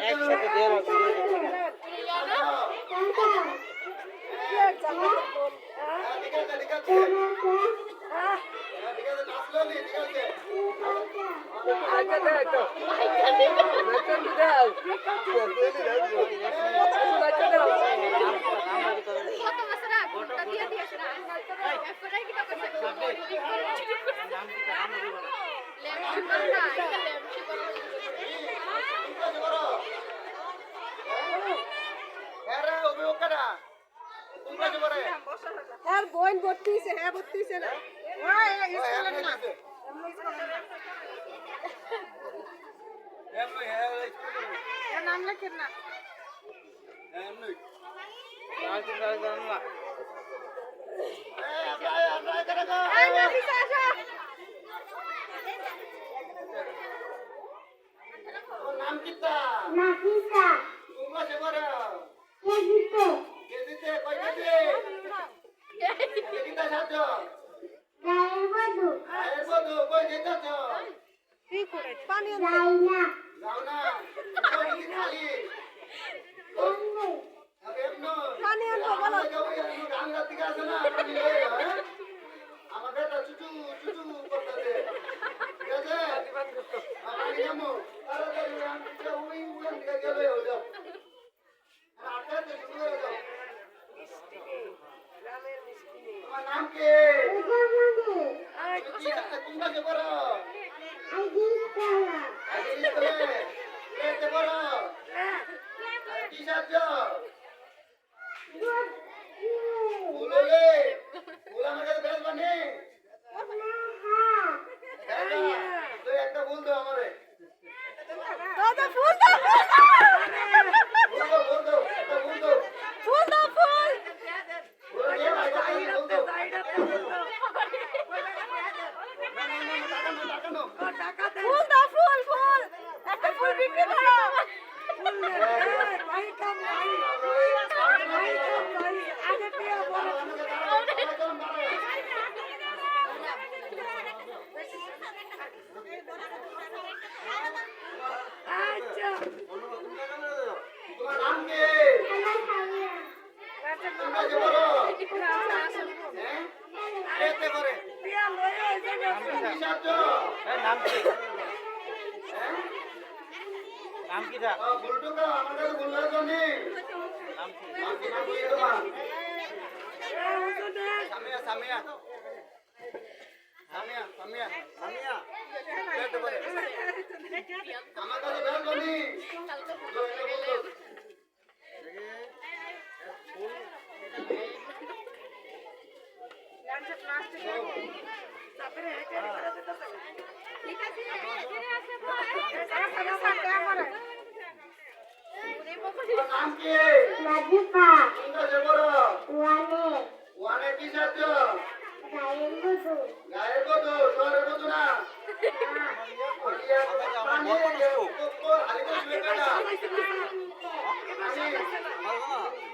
একসাথে দেওয়া হবে। আর বোন বত্রিশে হ্যাঁ বত্রিশে না নাম লেখেন না নাম কিতা নাফিসা তোমরা সে করে কেজিতে কেজিতে কয় কেজি কেজিতে সাজো গায়ের বধু আয়ের বধু কই যেতেছ কি করে পানি যাই না যাও না কই কি খালি এমনি এমনো পানি আনবো বলো গান গাতে আছে না পানি লই হ্যাঁ আমাকে তো চুচু চুচু করতেছে ঠিক আছে পানি নামো তাড়াতাড়ি আমি ওই উড়ান দিকে গেলে হয়ে যাও আটকাতে শুরু হয়ে যাও তোমার নাম কি উজামাগে তোমরা যে করো আজিস্তালা আজকে করে কে করো কি সাহায্য বললে বল আমাকে বেশ বানি তুই একটা বল দাও আমারে দাদা ফুল দাও বল দাও একটা বল দাও ফুল দাও ফুল বল কে ভাই বল দাও ফুল দাও ফুল ফুল একটা ফুল বিক্রি করো ফুল ভাই কাম ভাই আগে পেয়ে বলো আচ্ছা তোমার নাম কি আমার খাইয়া তোমরা যে করো হ্যাঁ কে করে পিয়া লয়ে এসে কি সাহায্য নাম কি? হ্যাঁ নাম কি দা? বলটুকা আমার কাছে বললে তো নেই নাম কি? নাম কি নাম কি তোমার হুজুর সামিয়া সামিয়া সামিয়া সামিয়া সামিয়া কে করে আমার কাছে বের করি ঠিক আছে নাম কি লাজিপা তোমরা যে করো ওয়ানে ওয়ানে কি সাহায্য গায়ের বধু গায়ের কত শহরের কত না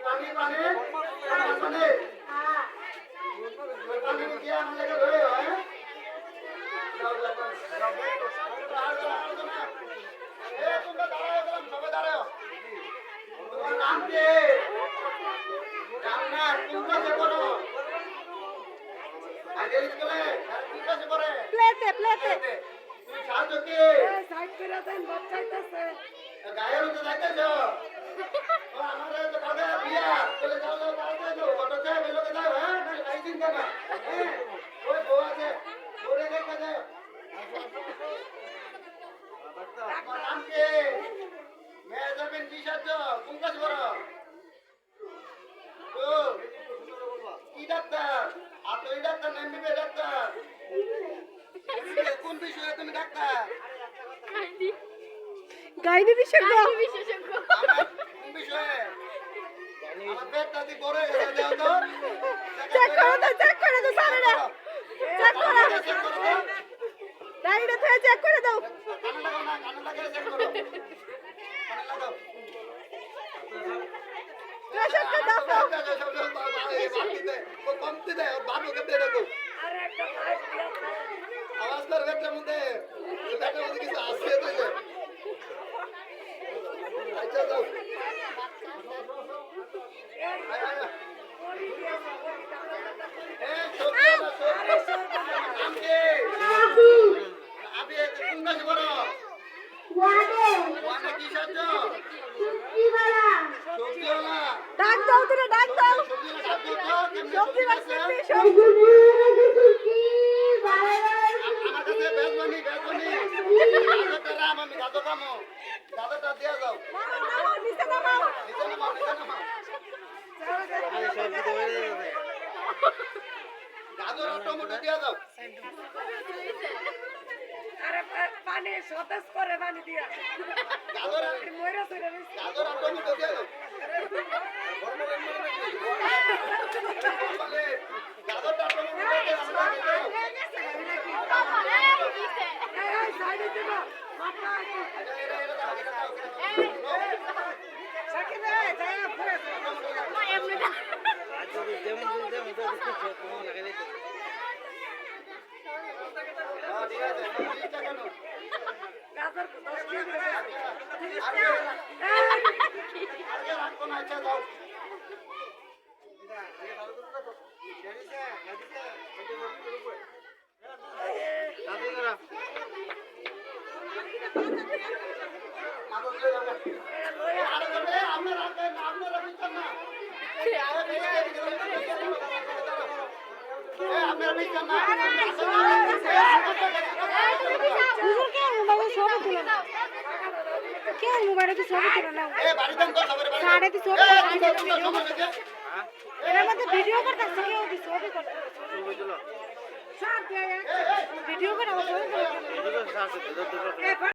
পানি পানি পানি পানি কি আমাদের ধরে হয় তোমরা দাঁড়াও সবাই দাঁড়াও তোমার নাম কি জান্নাত তোমরা যে করো আগে স্কুলে তোমরা যে করে প্লেটে প্লেটে তুমি সাহায্য কি সাইড করে দেন বাচ্চাইতেছে গায়ের উঠে যাইতেছ আমাদের তো কাছে বিয়া চলে যাও যাও তাড়াতাড়ি যাও কত চাই বেলোকে যাও হ্যাঁ না গাড়ি চিন্তা না ওই বউ আছে ওরে দেখে যাও আমার নাম কি মেয়ে যাবেন কি সাহায্য কোন কাজ করো ও কি ডাক্তার আপনি ডাক্তার না এমবিবিএস ডাক্তার কোন বিষয়ে তুমি ডাক্তার গাইনি বিশেষজ্ঞ আমার কোন বিষয়ে আমার পেটটা দি বড় হয়ে গেছে দেও তো চেক করে দাও সারেরা চেক করো ডাইরেক্ট থেকে চেক করে দাও কানে লাগাও না কানে লাগিয়ে চেক করো কানে লাগাও প্রেশারটা দাও কমতে দেয় বাবু কেটে রাখো আওয়াজ কর বেটার মধ্যে কিছু আসছে তো কাছে বড় ওয়ানে ওয়ানে কি সাহায্য চুক্তিওয়ালা সবজিওয়ালা ডাক দাও তোরে ডাক দাও সবজিওয়ালা সাহায্য তো কেমনে সবজি সবজি রাখছি আছে সবজি চুক্তি বাবা আমার কাছে বেজবানি গাজরটা রাম আমি গাজর কামো গাজরটা দিয়া যাও নাও নিচে নাও নিচে নামাও আরে সবজি তো বেড়ে যাবে গাজর আর টমেটো দিয়া যাও আরে পানি সতেজ করে পানি দিয়া গাজর আর ময়রা সরে গাজর আর টমেটো দিয়া যাও গাজরটা টমেটো দিয়া যাও সাইডে দিব মাথা সাকিব রে যাই পুরো আজ যদি যেমন যেমন তো কম লাগে রে ঠিক আছে ঠিক আছে গাজর 10 টাকা করে আগে রাখো না আচ্ছা যাও ভিডিও করতেছে কেউ ছবি করতে ছবি তুলো ভিডিও করে এদিকে সাথে